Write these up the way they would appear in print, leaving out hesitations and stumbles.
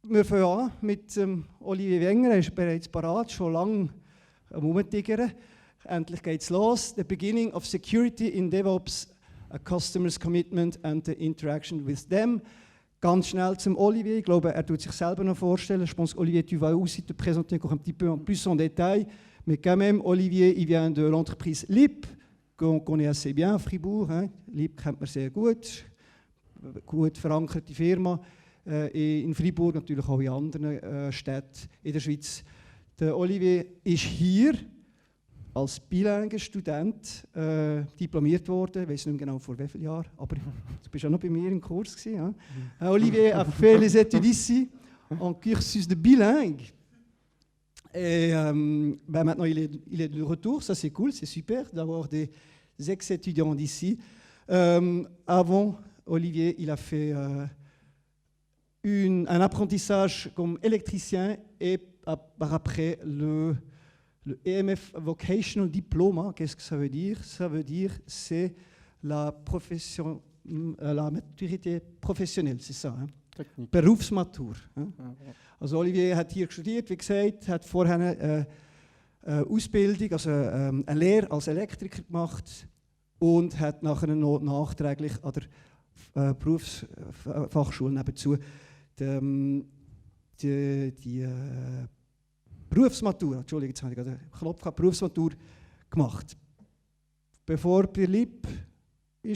Wir fangen an mit Olivier Wenger, er ist bereits parat, schon lange am Rumtigern. Endlich geht's los. The beginning of security in DevOps, a customer's commitment and the interaction with them. Ganz schnell zum Olivier. Ich glaube, er tut sich selber noch vorstellen. Je pense Olivier, tu vas aussi te présenter encore un petit peu en plus en détail. Mais quand même, Olivier, il vient de l'entreprise LIP, qu'on connaît assez bien à Fribourg. Hein. LIP kennt man sehr gut. Gut verankerte Firma. In Fribourg, natürlich auch in anderen Städten in der Schweiz. Der Olivier ist hier als bilinguer Student diplomiert worden. Ich weiß nicht mehr genau vor wie vielen Jahren, aber du bist auch noch bei mir im Kurs gewesen. Hein? Olivier a fait les études ici en cursus de bilingue. Et maintenant il est de retour, ça c'est cool, c'est super d'avoir des ex-étudiants d'ici. Avant, Olivier, il a fait un apprentissage comme électricien et par après le EMF Vocational Diploma. Qu'est-ce que ça veut dire? Ça veut dire c'est la maturité professionnelle, c'est ça. Hein? Technik. Berufsmatur. Hein? Ja. Also Olivier hat hier studiert, wie gesagt, hat vorher eine Ausbildung, also eine Lehre als Elektriker gemacht und hat nachher noch nachträglich an der Berufsfachschule nebenzu die Berufsmatur, Entschuldigung, jetzt habe ich gerade einen Knopf gehabt, Berufsmatur gemacht. Bevor bei LIP war,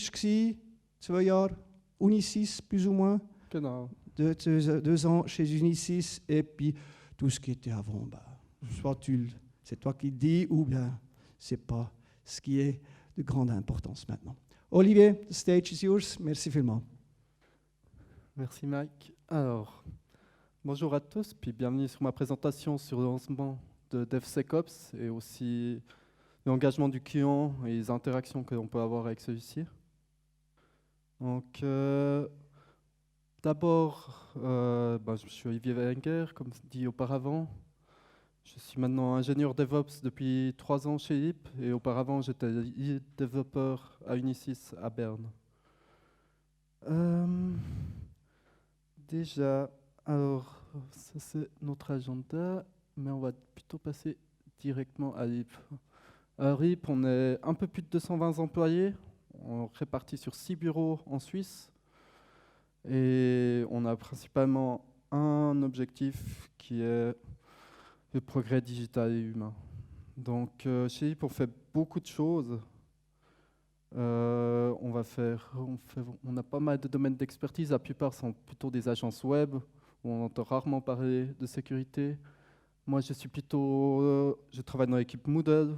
2 Jahre, Unisys plus ou moins. Genau. 2 ans chez Unisys et puis tout ce qui était avant, soit c'est toi qui dis ou bien c'est pas ce qui est de grande importance maintenant. Olivier, the stage is yours. Merci vielmals. Merci Mike. Alors, bonjour à tous, puis bienvenue sur ma présentation sur le lancement de DevSecOps et aussi l'engagement du client et les interactions que l'on peut avoir avec celui-ci. Donc, d'abord, je suis Olivier Wenger, comme dit auparavant. Je suis maintenant ingénieur DevOps depuis 3 ans chez LIP et auparavant j'étais développeur à Unisys à Berne. Déjà, alors, ça c'est notre agenda, mais on va plutôt passer directement à LIP. À LIP, on est un peu plus de 220 employés, on est répartis sur 6 bureaux en Suisse. Et on a principalement un objectif qui est le progrès digital et humain. Donc chez LIP, on fait beaucoup de choses. On a pas mal de domaines d'expertise. La plupart sont plutôt des agences web où on entend rarement parler de sécurité. Moi, je travaille dans l'équipe Moodle.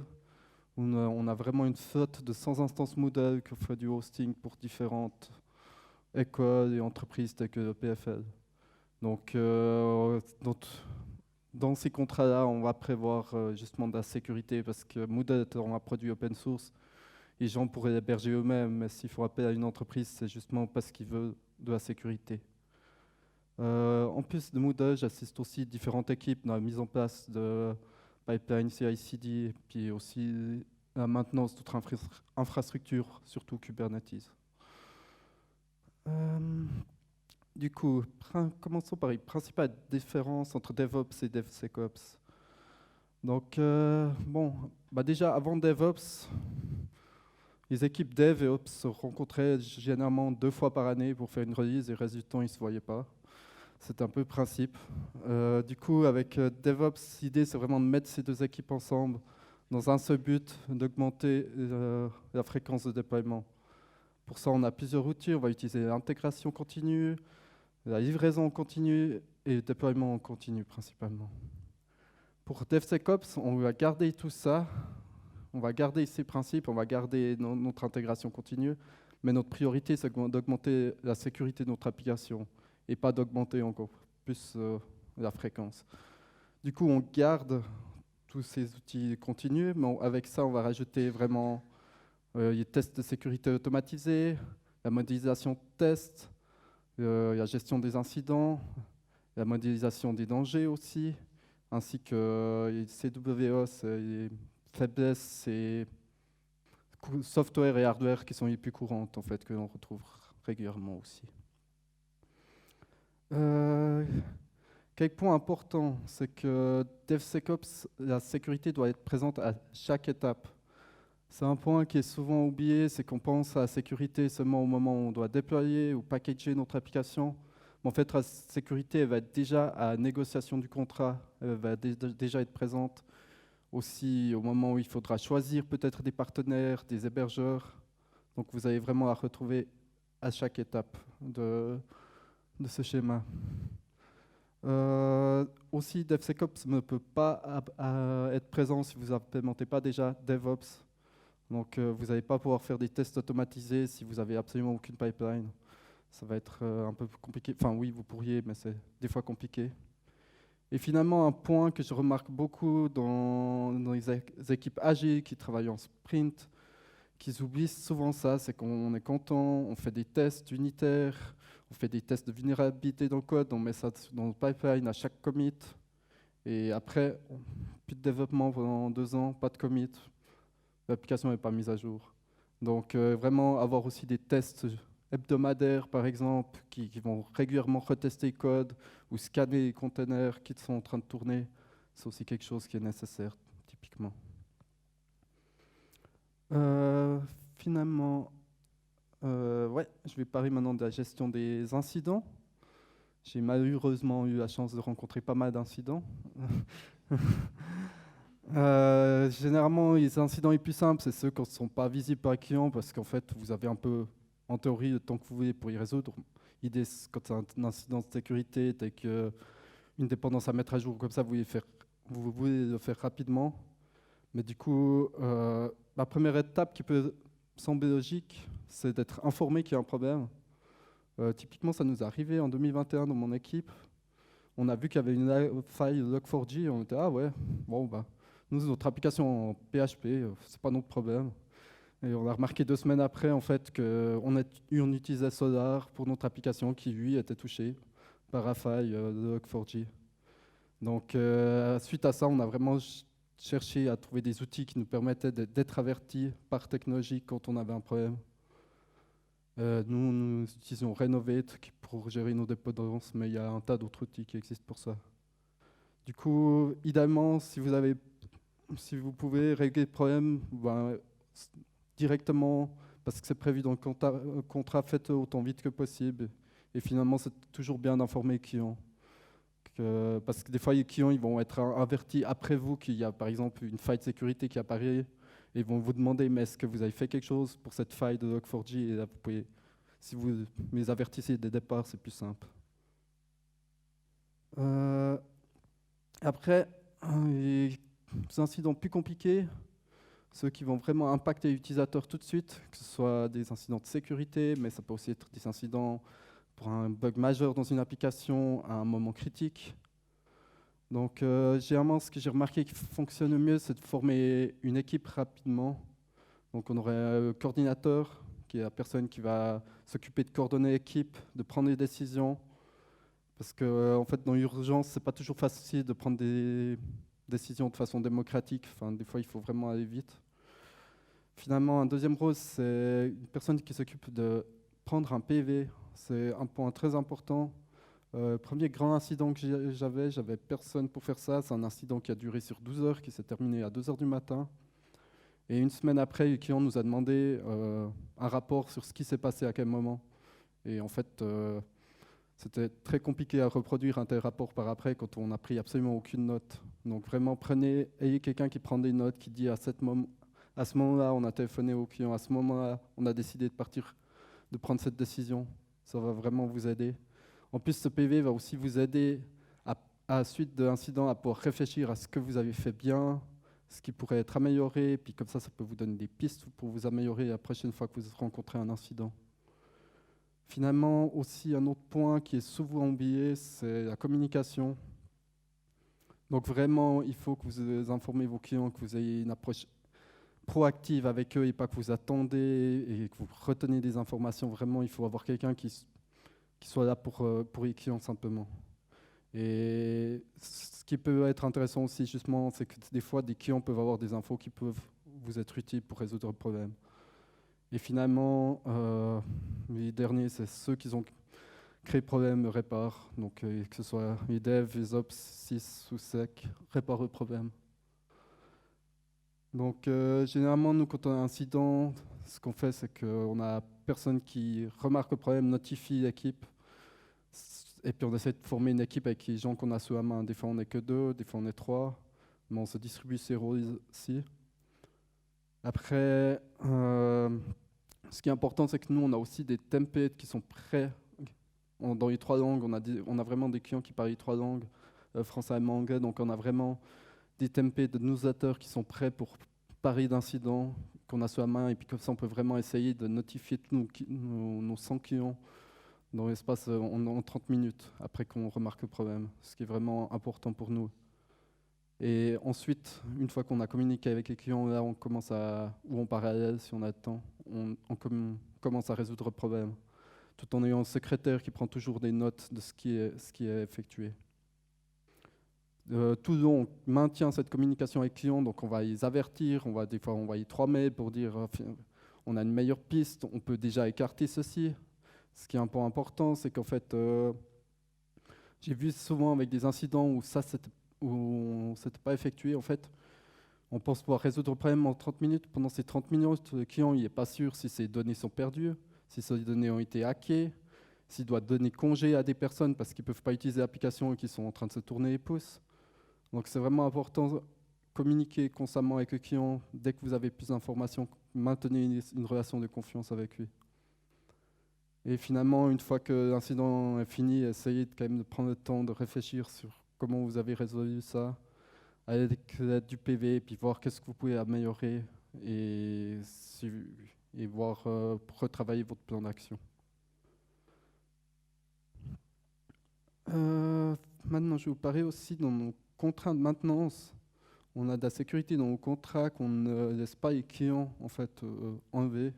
On a vraiment une flotte de 100 instances Moodle qui fait du hosting pour différentes écoles et entreprises telles que le PFL. Donc, dans ces contrats-là, on va prévoir justement de la sécurité parce que Moodle étant un produit open source, les gens pourraient l'héberger eux-mêmes, mais s'il faut appeler à une entreprise, c'est justement parce qu'ils veulent de la sécurité. En plus de Moodle, j'assiste aussi à différentes équipes dans la mise en place de pipelines CI/CD, puis aussi la maintenance d'autres infrastructures, surtout Kubernetes. Du coup, commençons par les principales différences entre DevOps et DevSecOps. Donc, déjà avant DevOps, les équipes Dev et Ops se rencontraient généralement 2 fois par année pour faire une release et le reste du temps, ils ne se voyaient pas. C'est un peu le principe. Du coup, avec DevOps, l'idée, c'est vraiment de mettre ces 2 équipes ensemble dans un seul but, d'augmenter la fréquence de déploiement. Pour ça, on a plusieurs outils. On va utiliser l'intégration continue, la livraison en continu et le déploiement en continu principalement. Pour DevSecOps, on va garder tout ça. On va garder ces principes, on va garder notre intégration continue, mais notre priorité, c'est d'augmenter la sécurité de notre application et pas d'augmenter encore plus la fréquence. Du coup, on garde tous ces outils continus, mais avec ça, on va rajouter vraiment les tests de sécurité automatisés, la modélisation de tests, la gestion des incidents, la modélisation des dangers aussi, ainsi que les CWOS, les faiblesses et software et hardware qui sont les plus courantes en fait, que l'on retrouve régulièrement aussi. Quelques points importants, c'est que DevSecOps, la sécurité doit être présente à chaque étape. C'est un point qui est souvent oublié, c'est qu'on pense à la sécurité seulement au moment où on doit déployer ou packager notre application. Mais en fait, la sécurité elle va être déjà à la négociation du contrat, elle va déjà être présente aussi au moment où il faudra choisir peut-être des partenaires, des hébergeurs. Donc vous avez vraiment à retrouver à chaque étape de ce schéma. Aussi, DevSecOps ne peut pas être présent si vous n'implémentez pas déjà DevOps. Donc vous n'allez pas pouvoir faire des tests automatisés si vous n'avez absolument aucune pipeline. Ça va être un peu compliqué. Enfin oui, vous pourriez, mais c'est des fois compliqué. Et finalement, un point que je remarque beaucoup dans les équipes agiles qui travaillent en sprint, qu'ils oublient souvent ça, c'est qu'on est content, on fait des tests unitaires, on fait des tests de vulnérabilité dans le code, on met ça dans le pipeline à chaque commit. Et après, plus de développement pendant 2 ans, pas de commit, l'application n'est pas mise à jour. Donc vraiment avoir aussi des tests hebdomadaires, par exemple, qui vont régulièrement retester le code ou scanner les containers qui sont en train de tourner, c'est aussi quelque chose qui est nécessaire, typiquement. Finalement, je vais parler maintenant de la gestion des incidents. J'ai malheureusement eu la chance de rencontrer pas mal d'incidents. Généralement, les incidents les plus simples, c'est ceux qui ne sont pas visibles par le client parce qu'en fait, vous avez un peu, en théorie, le temps que vous voulez pour y résoudre. L'idée, quand c'est un incident de sécurité, tel qu'une dépendance à mettre à jour, comme ça, vous voulez le faire rapidement. Mais du coup, la première étape qui peut sembler logique, c'est d'être informé qu'il y a un problème. Typiquement, ça nous est arrivé en 2021 dans mon équipe. On a vu qu'il y avait une faille Log4j et on était « Ah ouais, bon, bah, nous, notre application en PHP, c'est pas notre problème. » Et on a remarqué 2 semaines après, en fait, qu'on utilisait Solar pour notre application qui, lui, était touché par la faille de Log4j. Donc, suite à ça, on a vraiment cherché à trouver des outils qui nous permettaient d'être avertis par technologie quand on avait un problème. Nous utilisons Renovate pour gérer nos dépendances, mais il y a un tas d'autres outils qui existent pour ça. Du coup, idéalement, si vous pouvez régler le problème directement, parce que c'est prévu dans le contrat, faites-le autant vite que possible. Et finalement, c'est toujours bien d'informer les clients. Parce que des fois, les clients ils vont être avertis après vous qu'il y a par exemple une faille de sécurité qui apparaît et ils vont vous demander mais est-ce que vous avez fait quelque chose pour cette faille de Log4j et là, si vous les avertissez dès le départ, c'est plus simple. Après, les incidents plus compliqués, ceux qui vont vraiment impacter l'utilisateur tout de suite, que ce soit des incidents de sécurité, mais ça peut aussi être des incidents pour un bug majeur dans une application à un moment critique. Donc, généralement, ce que j'ai remarqué qui fonctionne le mieux, c'est de former une équipe rapidement. Donc, on aurait un coordinateur, qui est la personne qui va s'occuper de coordonner l'équipe, de prendre des décisions. Parce que, en fait, dans l'urgence, c'est pas toujours facile de prendre des décisions de façon démocratique. Enfin, des fois, il faut vraiment aller vite. Finalement, un deuxième rôle, c'est une personne qui s'occupe de prendre un PV. C'est un point très important. Premier grand incident que j'avais personne pour faire ça. C'est un incident qui a duré sur 12 heures, qui s'est terminé à 2 heures du matin. Et une semaine après, le client nous a demandé un rapport sur ce qui s'est passé à quel moment. Et en fait, c'était très compliqué à reproduire un tel rapport par après quand on n'a pris absolument aucune note. Donc vraiment, ayez quelqu'un qui prend des notes, qui dit à ce moment-là, on a téléphoné au client, à ce moment-là, on a décidé de prendre cette décision. Ça va vraiment vous aider. En plus, ce PV va aussi vous aider à la suite de l'incident à pouvoir réfléchir à ce que vous avez fait bien, ce qui pourrait être amélioré, puis comme ça peut vous donner des pistes pour vous améliorer la prochaine fois que vous rencontrez un incident. Finalement, aussi un autre point qui est souvent oublié, c'est la communication. Donc vraiment, il faut que vous informez vos clients, que vous ayez une approche proactive avec eux et pas que vous attendez et que vous retenez des informations. Vraiment, il faut avoir quelqu'un qui soit là pour les clients simplement. Et ce qui peut être intéressant aussi, justement, c'est que des fois, des clients peuvent avoir des infos qui peuvent vous être utiles pour résoudre le problème. Et finalement, les derniers, c'est ceux qui ont crée problème, répare. Donc que ce soit les devs, les ops, sys ou sec, répare le problème. Donc généralement, nous, quand on a un incident, ce qu'on fait, c'est qu'on a personne qui remarque le problème, notifie l'équipe, et puis on essaie de former une équipe avec les gens qu'on a sous la main. Des fois, on n'est que 2, des fois, on est 3, mais on se distribue ces rôles aussi. Après, ce qui est important, c'est que nous, on a aussi des templates qui sont prêts dans les 3 langues. On a vraiment des clients qui parlent les 3 langues, français, allemand, anglais. Donc, on a vraiment des templates de newsletters qui sont prêts pour parer d'incidents qu'on a sous la main. Et puis, comme ça, on peut vraiment essayer de notifier tous nos 100 clients dans l'espace en 30 minutes après qu'on remarque le problème, ce qui est vraiment important pour nous. Et ensuite, une fois qu'on a communiqué avec les clients, là, on commence ou en parallèle, si on a le temps, on commence à résoudre le problème, tout en ayant un secrétaire qui prend toujours des notes de ce qui est effectué. Tout le long, on maintient cette communication avec les clients, donc on va les avertir, des fois on va envoyer 3 mails pour dire on a une meilleure piste, on peut déjà écarter ceci. Ce qui est un point important, c'est qu'en fait, j'ai vu souvent avec des incidents où c'était pas effectué, en fait, on pense pouvoir résoudre le problème en 30 minutes. Pendant ces 30 minutes, le client n'est pas sûr si ces données sont perdues, si ces données ont été hackées, s'il doit donner congé à des personnes parce qu'ils ne peuvent pas utiliser l'application et qu'ils sont en train de se tourner les pouces. Donc c'est vraiment important de communiquer constamment avec le client. Dès que vous avez plus d'informations, maintenez une relation de confiance avec lui. Et finalement, une fois que l'incident est fini, essayez quand même de prendre le temps de réfléchir sur comment vous avez résolu ça, avec l'aide du PV, et puis voir qu'est-ce que vous pouvez améliorer et voir retravailler votre plan d'action. Maintenant, je vais vous parler aussi dans nos contrats de maintenance. On a de la sécurité dans nos contrats qu'on ne laisse pas les clients en fait, enlever.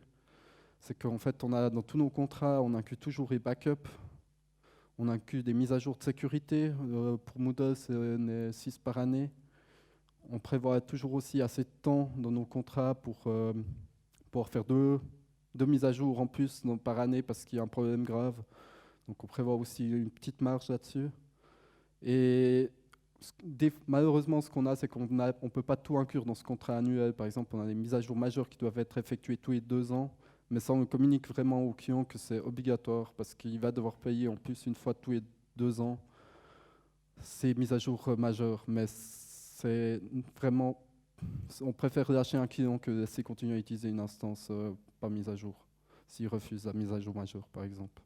C'est qu'en fait, dans tous nos contrats, on inclut toujours les backups. On inclut des mises à jour de sécurité. Pour Moodle, c'est 6 par année. On prévoit toujours aussi assez de temps dans nos contrats pour pouvoir faire deux mises à jour en plus par année parce qu'il y a un problème grave. Donc on prévoit aussi une petite marge là-dessus. Et malheureusement, ce qu'on a, c'est qu'on ne peut pas tout inclure dans ce contrat annuel. Par exemple, on a des mises à jour majeures qui doivent être effectuées tous les 2 ans. Mais ça, on communique vraiment au client que c'est obligatoire parce qu'il va devoir payer en plus une fois tous les 2 ans ces mises à jour majeures. Mais c'est vraiment, on préfère lâcher un client que laisser continuer à utiliser une instance pas mise à jour, s'il refuse la mise à jour majeure, par exemple.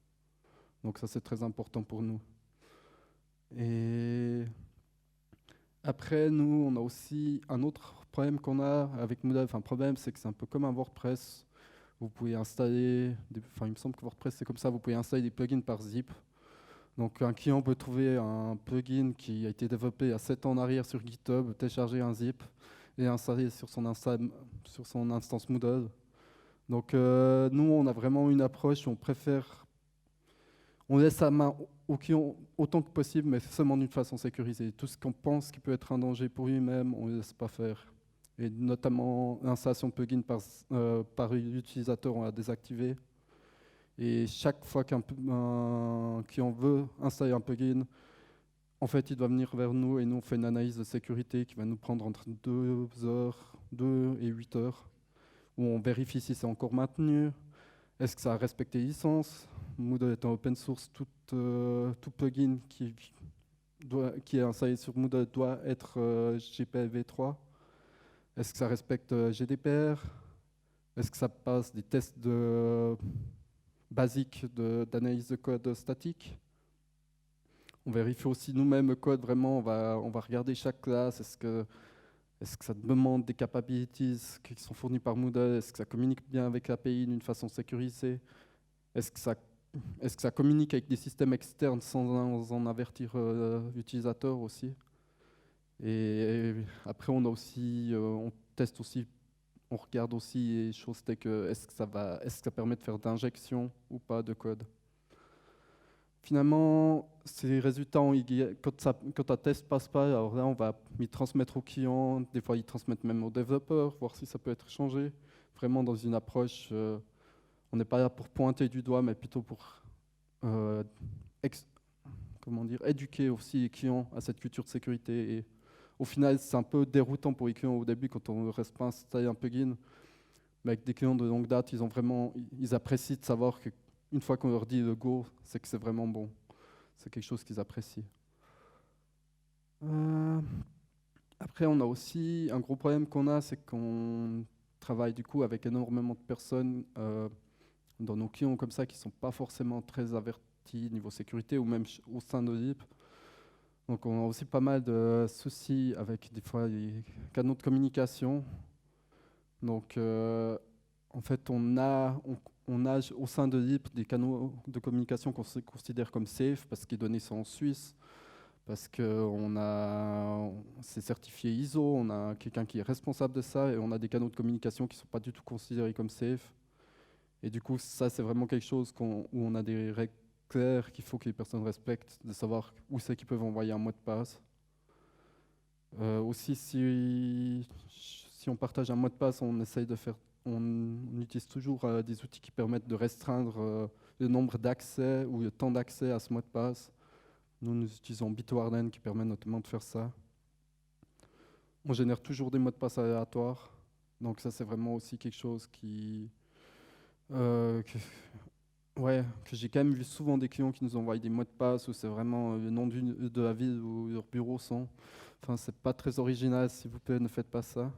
Donc ça, c'est très important pour nous. Et après, nous, on a aussi un autre problème qu'on a avec Moodle. Enfin, problème, c'est que c'est un peu comme un WordPress. Vous pouvez installer, il me semble que WordPress c'est comme ça, vous pouvez installer des plugins par zip. Donc un client peut trouver un plugin qui a été développé il y a 7 ans en arrière sur GitHub, télécharger un zip et installer sur son instance Moodle. Donc nous, on a vraiment une approche où on laisse la main au client autant que possible, mais seulement d'une façon sécurisée. Tout ce qu'on pense qui peut être un danger pour lui-même, on ne laisse pas faire. Et notamment l'installation de plugins par l'utilisateur, on l'a désactivé. Et chaque fois qu'un client veut installer un plugin, en fait, il doit venir vers nous et nous, on fait une analyse de sécurité qui va nous prendre entre 2 et 8 heures, où on vérifie si c'est encore maintenu, est-ce que ça a respecté les licences. Moodle étant open source, tout plugin qui est installé sur Moodle doit être GPL-v3. Est-ce que ça respecte GDPR? Est-ce que ça passe des tests basiques d'analyse de code statique? On vérifie aussi nous-mêmes le code, vraiment, on va regarder chaque classe. Est-ce que ça demande des capabilities qui sont fournies par Moodle? Est-ce que ça communique bien avec l'API d'une façon sécurisée? Est-ce que ça communique avec des systèmes externes sans en avertir l'utilisateur aussi? Et après, on teste aussi, on regarde aussi les choses telles que est-ce que ça permet de faire d'injection ou pas de code. Finalement, ces résultats, quand un test passe pas, alors là, on va les transmettre au client. Des fois, ils transmettent même aux développeurs, voir si ça peut être changé. Vraiment dans une approche, on n'est pas là pour pointer du doigt, mais plutôt pour éduquer aussi les clients à cette culture de sécurité. Et au final, c'est un peu déroutant pour les clients au début quand on ne reste pas installer un plugin. Mais avec des clients de longue date, ils apprécient de savoir qu'une fois qu'on leur dit le go, c'est que c'est vraiment bon. C'est quelque chose qu'ils apprécient. Après, on a aussi un gros problème qu'on a, c'est qu'on travaille du coup avec énormément de personnes dans nos clients comme ça qui ne sont pas forcément très avertis niveau sécurité ou même au sein de l'IP. Donc on a aussi pas mal de soucis avec des fois les canaux de communication. Donc en fait on a au sein de l'IP des canaux de communication qu'on considère comme safe parce que les données sont en Suisse, parce que c'est certifié ISO, on a quelqu'un qui est responsable de ça et on a des canaux de communication qui ne sont pas du tout considérés comme safe. Et du coup, ça, c'est vraiment quelque chose où on a des règles claires qu'il faut que les personnes respectent, de savoir où c'est qu'ils peuvent envoyer un mot de passe. Aussi, si on partage un mot de passe, on utilise toujours des outils qui permettent de restreindre le nombre d'accès ou le temps d'accès à ce mot de passe. Nous utilisons Bitwarden qui permet notamment de faire ça. On génère toujours des mots de passe aléatoires. Donc ça, c'est vraiment aussi quelque chose que j'ai quand même vu souvent des clients qui nous envoient des mots de passe où c'est vraiment le nom de la ville où leurs bureaux sont. Enfin, c'est pas très original, s'il vous plaît, ne faites pas ça.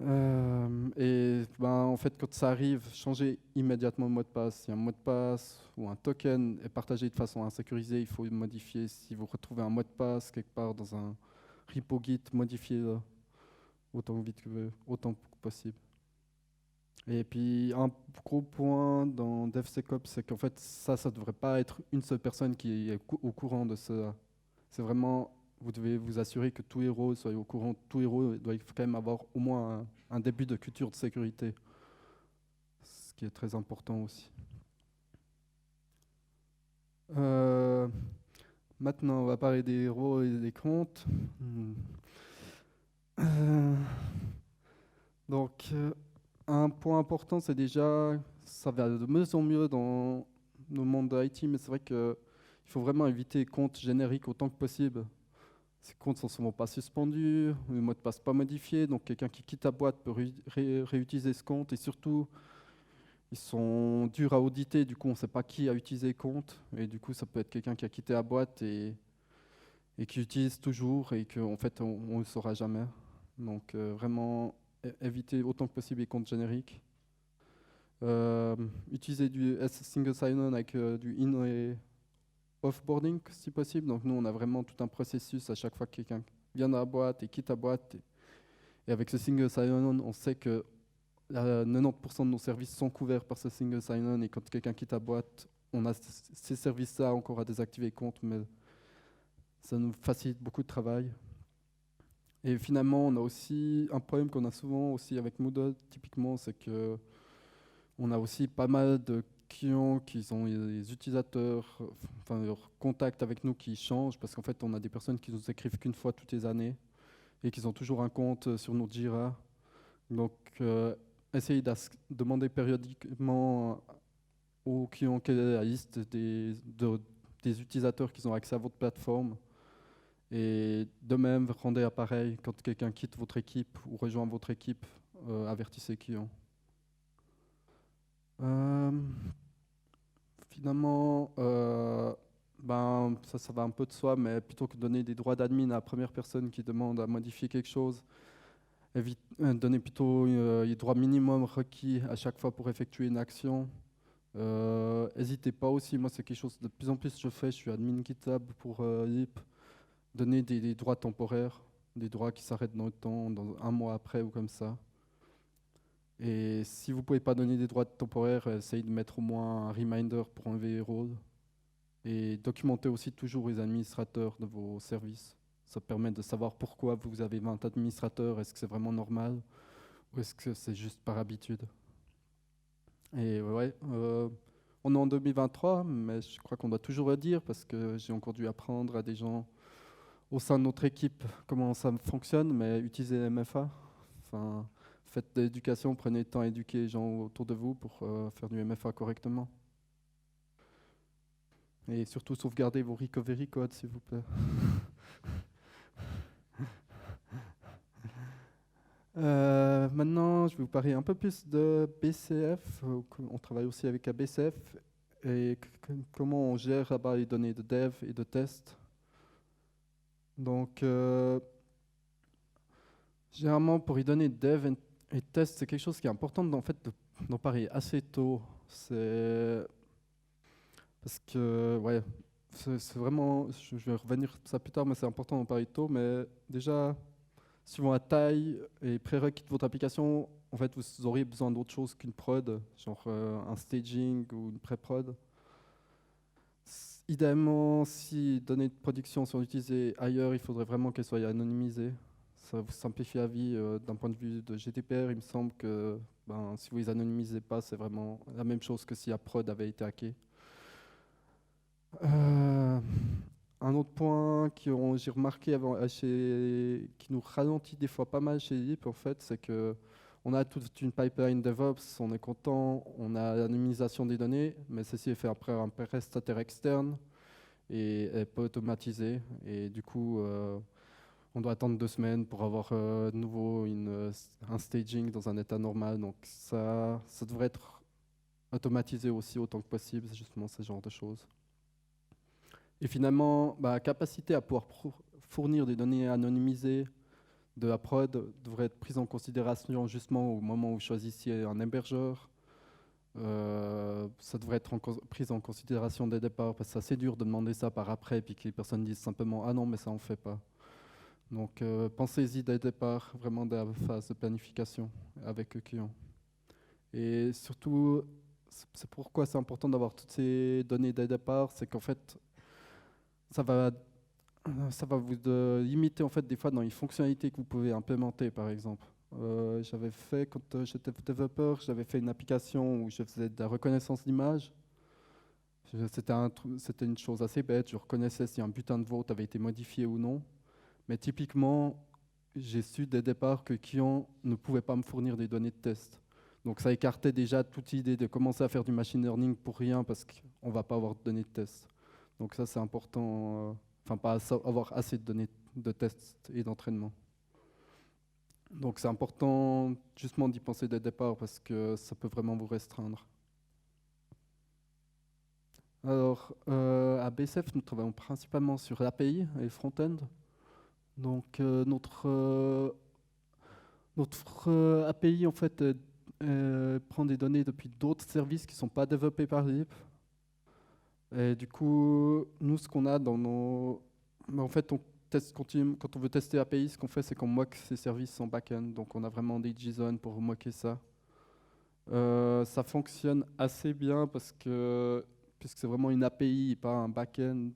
En fait, quand ça arrive, changez immédiatement le mot de passe. Si un mot de passe ou un token est partagé de façon insécurisée, il faut le modifier. Si vous retrouvez un mot de passe quelque part dans un repo Git, modifiez-le autant que possible. Et puis un gros point dans DevSecOps, c'est qu'en fait ça ne devrait pas être une seule personne qui est au courant de ça. C'est vraiment, vous devez vous assurer que tous les héros soient au courant. Tous les héros doivent quand même avoir au moins un début de culture de sécurité, ce qui est très important aussi. Maintenant, on va parler des héros et des comptes. Donc, un point important, c'est déjà, ça va de mieux en mieux dans le monde de l'IT, mais c'est vrai qu'il faut vraiment éviter les comptes génériques autant que possible. Ces comptes ne sont souvent pas suspendus, le mot de passe pas modifié, donc quelqu'un qui quitte la boîte peut réutiliser ce compte, et surtout, ils sont durs à auditer, du coup on ne sait pas qui a utilisé le compte, et du coup ça peut être quelqu'un qui a quitté la boîte et qui utilise toujours, et qu'en fait on ne le saura jamais. Donc vraiment éviter autant que possible les comptes génériques. Utiliser du single sign-on avec du in et offboarding si possible. Donc nous on a vraiment tout un processus à chaque fois que quelqu'un vient dans la boîte et quitte la boîte. Et avec ce single sign-on, on sait que 90% de nos services sont couverts par ce single sign-on. Et quand quelqu'un quitte la boîte, on a ces services-là encore à désactiver compte, mais ça nous facilite beaucoup de travail. Et finalement, on a aussi un problème qu'on a souvent aussi avec Moodle, typiquement, c'est que on a aussi pas mal de clients qui ont les utilisateurs, enfin leur contact avec nous qui changent, parce qu'en fait, on a des personnes qui nous écrivent qu'une fois toutes les années et qui ont toujours un compte sur notre Jira. Donc, essayez de demander périodiquement aux clients quelle est la liste des utilisateurs qui ont accès à votre plateforme. Et de même, rendez appareil quand quelqu'un quitte votre équipe ou rejoint votre équipe, avertissez les clients. Finalement, ça va un peu de soi, mais plutôt que de donner des droits d'admin à la première personne qui demande à modifier quelque chose, donner plutôt les droits minimums requis à chaque fois pour effectuer une action. N'hésitez pas aussi, moi c'est quelque chose de plus en plus je fais, je suis admin GitHub pour LIP, donner des droits temporaires, des droits qui s'arrêtent dans le temps, dans un mois après ou comme ça. Et si vous ne pouvez pas donner des droits temporaires, essayez de mettre au moins un reminder pour enlever les rôles. Et documentez aussi toujours les administrateurs de vos services. Ça permet de savoir pourquoi vous avez 20 administrateurs. Est-ce que c'est vraiment normal ou est-ce que c'est juste par habitude? Et ouais, on est en 2023, mais je crois qu'on doit toujours le dire parce que j'ai encore dû apprendre à des gens au sein de notre équipe comment ça fonctionne, mais utilisez MFA. Enfin, faites de l'éducation, prenez le temps à éduquer les gens autour de vous pour faire du MFA correctement. Et surtout, sauvegardez vos recovery codes, s'il vous plaît. Maintenant, je vais vous parler un peu plus de BCF. On travaille aussi avec ABCF et comment on gère là-bas les données de dev et de test. Donc, généralement, pour les données de dev et test, c'est quelque chose qui est important en fait, d'en parler assez tôt. C'est parce que, ouais, c'est vraiment, je vais revenir sur ça plus tard, mais c'est important d'en parler tôt. Mais déjà, suivant la taille et prérequis de votre application, en fait, vous aurez besoin d'autre chose qu'une prod, genre un staging ou une pré-prod. Idéalement, si données de production sont utilisées ailleurs, il faudrait vraiment qu'elles soient anonymisées. Ça vous simplifie la vie d'un point de vue de GDPR. Il me semble que si vous les anonymisez pas, c'est vraiment la même chose que si la prod avait été hackée. Un autre point que j'ai remarqué qui nous ralentit des fois pas mal chez Leap, en fait, c'est que on a toute une pipeline DevOps, on est content, on a l'anonymisation des données, mais ceci est fait après un prestataire externe et est pas automatisé. Et du coup, on doit attendre 2 semaines pour avoir de nouveau un staging dans un état normal. Donc ça devrait être automatisé aussi autant que possible, c'est justement ce genre de choses. Et finalement, capacité à pouvoir fournir des données anonymisées de la prod devrait être prise en considération justement au moment où vous choisissiez un hébergeur. Ça devrait être pris en considération dès le départ, parce que c'est assez dur de demander ça par après, puis que les personnes disent simplement « Ah non, mais ça on ne fait pas ». Donc pensez-y dès le départ, vraiment dès la phase de planification avec le client. Et surtout, c'est pourquoi c'est important d'avoir toutes ces données dès le départ, c'est qu'en fait, ça va vous limiter en fait des fois dans les fonctionnalités que vous pouvez implémenter, par exemple. J'avais fait, quand j'étais développeur, j'avais fait une application où je faisais de la reconnaissance d'image. C'était une chose assez bête, je reconnaissais si un bulletin de vote avait été modifié ou non. Mais typiquement, j'ai su dès le départ que le client ne pouvait pas me fournir des données de test. Donc ça écartait déjà toute idée de commencer à faire du machine learning pour rien parce qu'on ne va pas avoir de données de test. Donc ça c'est important, pas avoir assez de données de test et d'entraînement. Donc c'est important justement d'y penser dès le départ parce que ça peut vraiment vous restreindre. Alors à BCF, nous travaillons principalement sur l'API et front-end. Donc notre API en fait prend des données depuis d'autres services qui ne sont pas développés par Leap. Et du coup, nous ce qu'on a dans nos... En fait, on teste continue. Quand on veut tester l'API, ce qu'on fait, c'est qu'on moque ces services en back-end. Donc on a vraiment des JSON pour moquer ça. Ça fonctionne assez bien puisque c'est vraiment une API et pas un back-end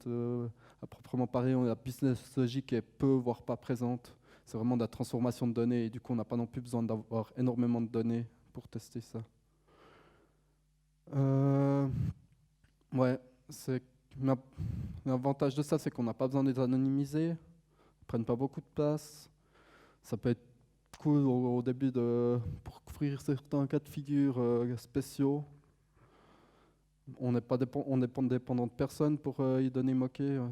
à proprement parler. La business logic est peu, voire pas présente. C'est vraiment de la transformation de données et du coup, on n'a pas non plus besoin d'avoir énormément de données pour tester ça. Ouais, l'avantage de ça, c'est qu'on n'a pas besoin d'être anonymisé, ils prennent pas beaucoup de place. Ça peut être cool au début pour couvrir certains cas de figure spéciaux. On n'est pas dépendant de personne pour y donner moquer.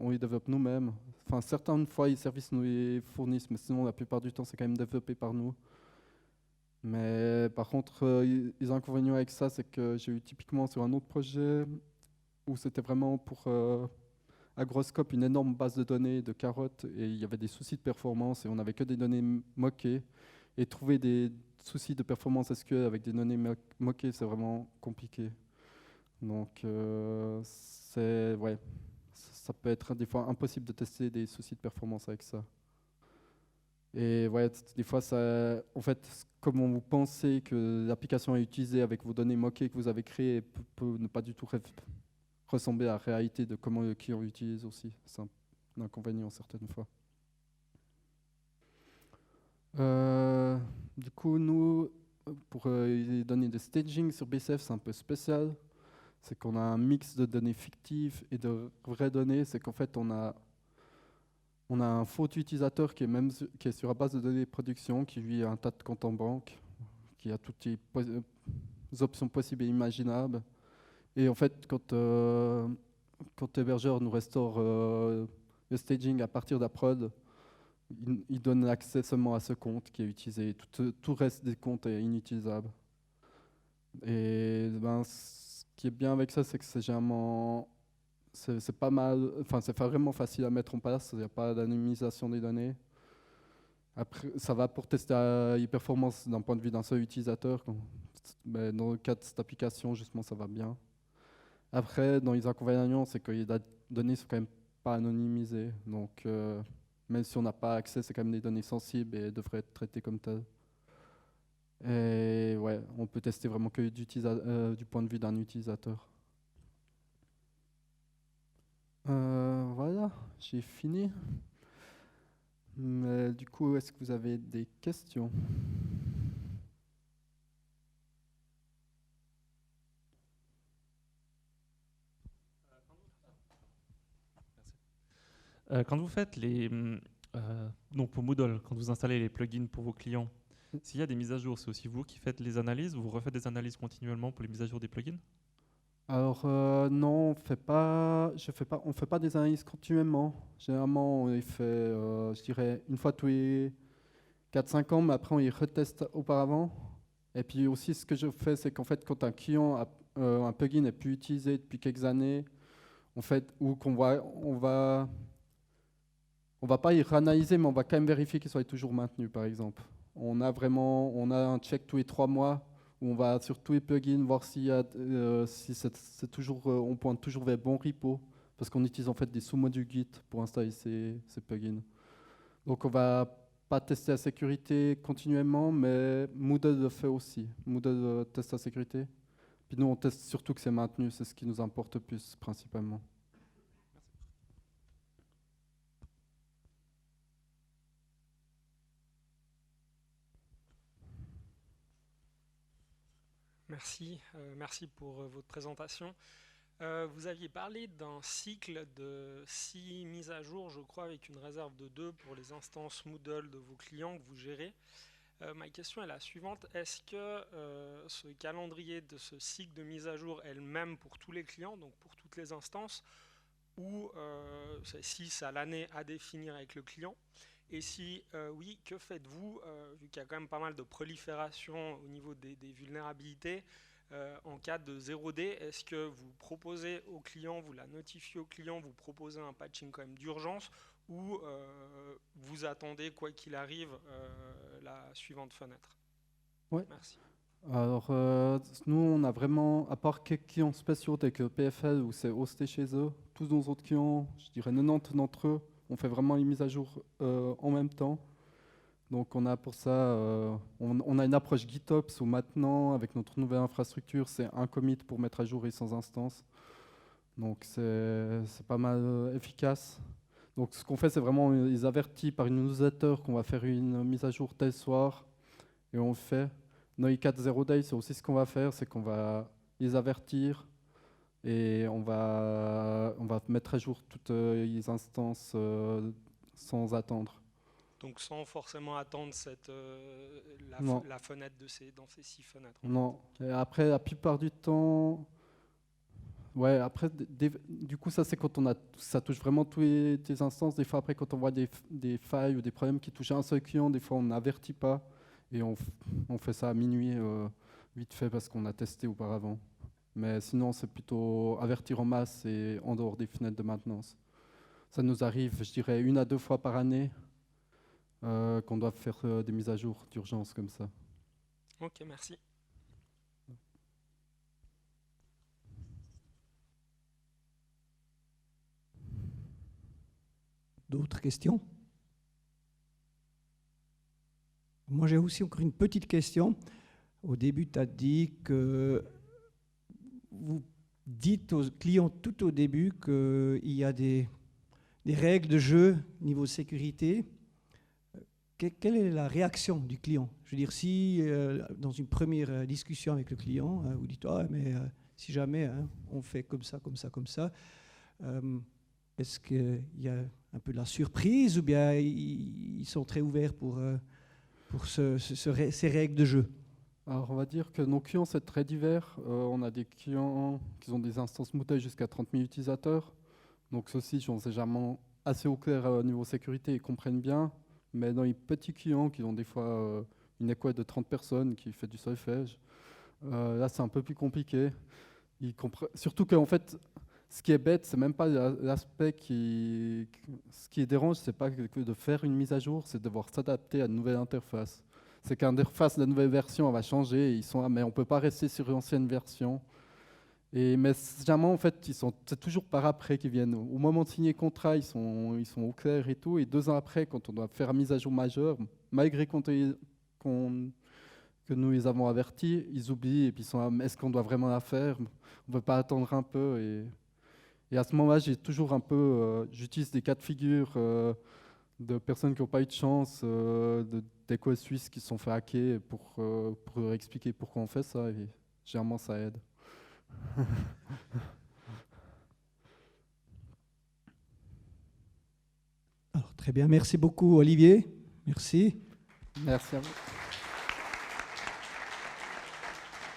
On les développe nous-mêmes. Enfin, certaines fois, les services nous les fournissent, mais sinon, la plupart du temps, c'est quand même développé par nous. Mais par contre, les inconvénients avec ça, c'est que j'ai eu typiquement sur un autre projet où c'était vraiment pour Agroscope, une énorme base de données de carottes, et il y avait des soucis de performance, et on n'avait que des données moquées. Et trouver des soucis de performance SQL avec des données moquées, c'est vraiment compliqué. Donc, ça peut être des fois impossible de tester des soucis de performance avec ça. Et ouais, des fois, en fait, comment vous pensez que l'application est utilisée avec vos données moquées que vous avez créées peut ne pas du tout ressembler à la réalité de comment le client l'utilise aussi. C'est un inconvénient certaines fois. Du coup, nous, pour les données de staging sur BCF, c'est un peu spécial. C'est qu'on a un mix de données fictives et de vraies données. C'est qu'en fait, on a un faux utilisateur qui est sur la base de données de production, qui lui a un tas de comptes en banque, qui a toutes les options possibles et imaginables. Et en fait, quand quand l'hébergeur nous restaure le staging à partir de la prod, il donne accès seulement à ce compte qui est utilisé. Tout reste des comptes est inutilisable. Et ben, ce qui est bien avec ça, c'est que c'est généralement, c'est pas mal, enfin c'est vraiment facile à mettre en place. Il n'y a pas d'anonymisation des données. Après, ça va pour tester la performance d'un point de vue d'un seul utilisateur. Mais dans le cas de cette application, justement, ça va bien. Après, dans les inconvénients, c'est que les données sont quand même pas anonymisées. Donc, même si on n'a pas accès, c'est quand même des données sensibles et devraient être traitées comme telles. Et ouais, on peut tester vraiment que du point de vue d'un utilisateur. Voilà, j'ai fini. Mais du coup, est-ce que vous avez des questions ? Quand vous faites donc pour Moodle, quand vous installez les plugins pour vos clients, s'il y a des mises à jour, c'est aussi vous qui faites les analyses, vous refaites des analyses continuellement pour les mises à jour des plugins ? Alors non, on fait pas des analyses continuellement. Généralement, on les fait, je dirais, une fois tous les 4-5 ans, mais après on les reteste auparavant. Et puis aussi, ce que je fais, c'est qu'en fait, quand un client un plugin n'est plus utilisé depuis quelques années, en fait, ou on va pas y réanalyser, mais on va quand même vérifier qu'il soit toujours maintenu, par exemple. On a un check tous les 3 mois où on va sur tous les plugins voir si c'est toujours, on pointe toujours vers le bon repo, parce qu'on utilise en fait des sous-modules Git pour installer ces plugins. Donc on va pas tester la sécurité continuellement, mais Moodle le fait aussi. Moodle teste la sécurité. Puis nous, on teste surtout que c'est maintenu, c'est ce qui nous importe le plus principalement. Merci, merci pour votre présentation. Vous aviez parlé d'un cycle de 6 mises à jour, je crois, avec une réserve de 2 pour les instances Moodle de vos clients que vous gérez. Ma question est la suivante. Est-ce que ce calendrier de ce cycle de mise à jour est le même pour tous les clients, donc pour toutes les instances, ou c'est 6 à l'année à définir avec le client? Et si oui, que faites-vous, vu qu'il y a quand même pas mal de prolifération au niveau des vulnérabilités, en cas de 0D, est-ce que vous proposez au client, vous la notifiez au client, vous proposez un patching quand même d'urgence, ou vous attendez, quoi qu'il arrive, la suivante fenêtre? Ouais. Merci. Alors, nous, on a vraiment, à part quelques clients spéciaux tels que PFL, où c'est hosté chez eux, tous nos autres clients, je dirais 90 d'entre eux, on fait vraiment les mises à jour en même temps. Donc on a pour ça, on a une approche GitOps où maintenant, avec notre nouvelle infrastructure, c'est un commit pour mettre à jour et sans instance. Donc c'est pas mal efficace. Donc ce qu'on fait, c'est vraiment, ils avertit par une newsletter qu'on va faire une mise à jour tel soir, et on le fait. Noicat 0 Day, c'est aussi ce qu'on va faire, c'est qu'on va les avertir et on va mettre à jour toutes les instances sans attendre. Donc sans forcément attendre la fenêtre dans ces 6 fenêtres. Non. Et après, la plupart du temps, ouais. Après, du coup, ça c'est quand ça touche vraiment toutes les instances. Des fois, après, quand on voit des failles ou des problèmes qui touchent un seul client, des fois on n'avertit pas et on fait ça à minuit, vite fait parce qu'on a testé auparavant. Mais sinon, c'est plutôt avertir en masse et en dehors des fenêtres de maintenance. Ça nous arrive, je dirais, 1 à 2 fois par année. Qu'on doit faire des mises à jour d'urgence comme ça. Ok, merci. D'autres questions? Moi, j'ai aussi encore une petite question. Au début, tu as dit que vous dites aux clients tout au début qu'il y a des règles de jeu niveau sécurité. Quelle est la réaction du client? Je veux dire, si dans une première discussion avec le client, vous dites mais si jamais on fait comme ça, est-ce qu'il y a un peu de la surprise ou bien ils sont très ouverts pour ces règles de jeu? Alors, on va dire que nos clients, c'est très divers. On a des clients qui ont des instances Moodle jusqu'à 30 000 utilisateurs. Donc ceux-ci sont généralement assez au clair au niveau sécurité, ils comprennent bien. Mais dans les petits clients qui ont des fois une école de 30 personnes qui fait du solfège, là c'est un peu plus compliqué. Surtout qu'en fait, ce qui est bête, c'est même pas l'aspect ce qui dérange, c'est pas que de faire une mise à jour, c'est de devoir s'adapter à une nouvelle interface. C'est qu'à l'interface de la nouvelle version, elle va changer, et ils sont mais on peut pas rester sur l'ancienne version. Mais généralement, en fait, c'est toujours par après qu'ils viennent. Au moment de signer le contrat, ils sont au clair et tout. Et 2 ans après, quand on doit faire une mise à jour majeure, malgré que nous les avons avertis, ils oublient et puis ils sont là, est-ce qu'on doit vraiment la faire? On ne peut pas attendre un peu. Et à ce moment-là, j'ai toujours un peu, j'utilise des cas de figure de personnes qui n'ont pas eu de chance, d'écoles suisses qui se sont fait hacker pour leur expliquer pourquoi on fait ça. Et généralement, ça aide. Alors, très bien, merci beaucoup Olivier. Merci. Merci à vous.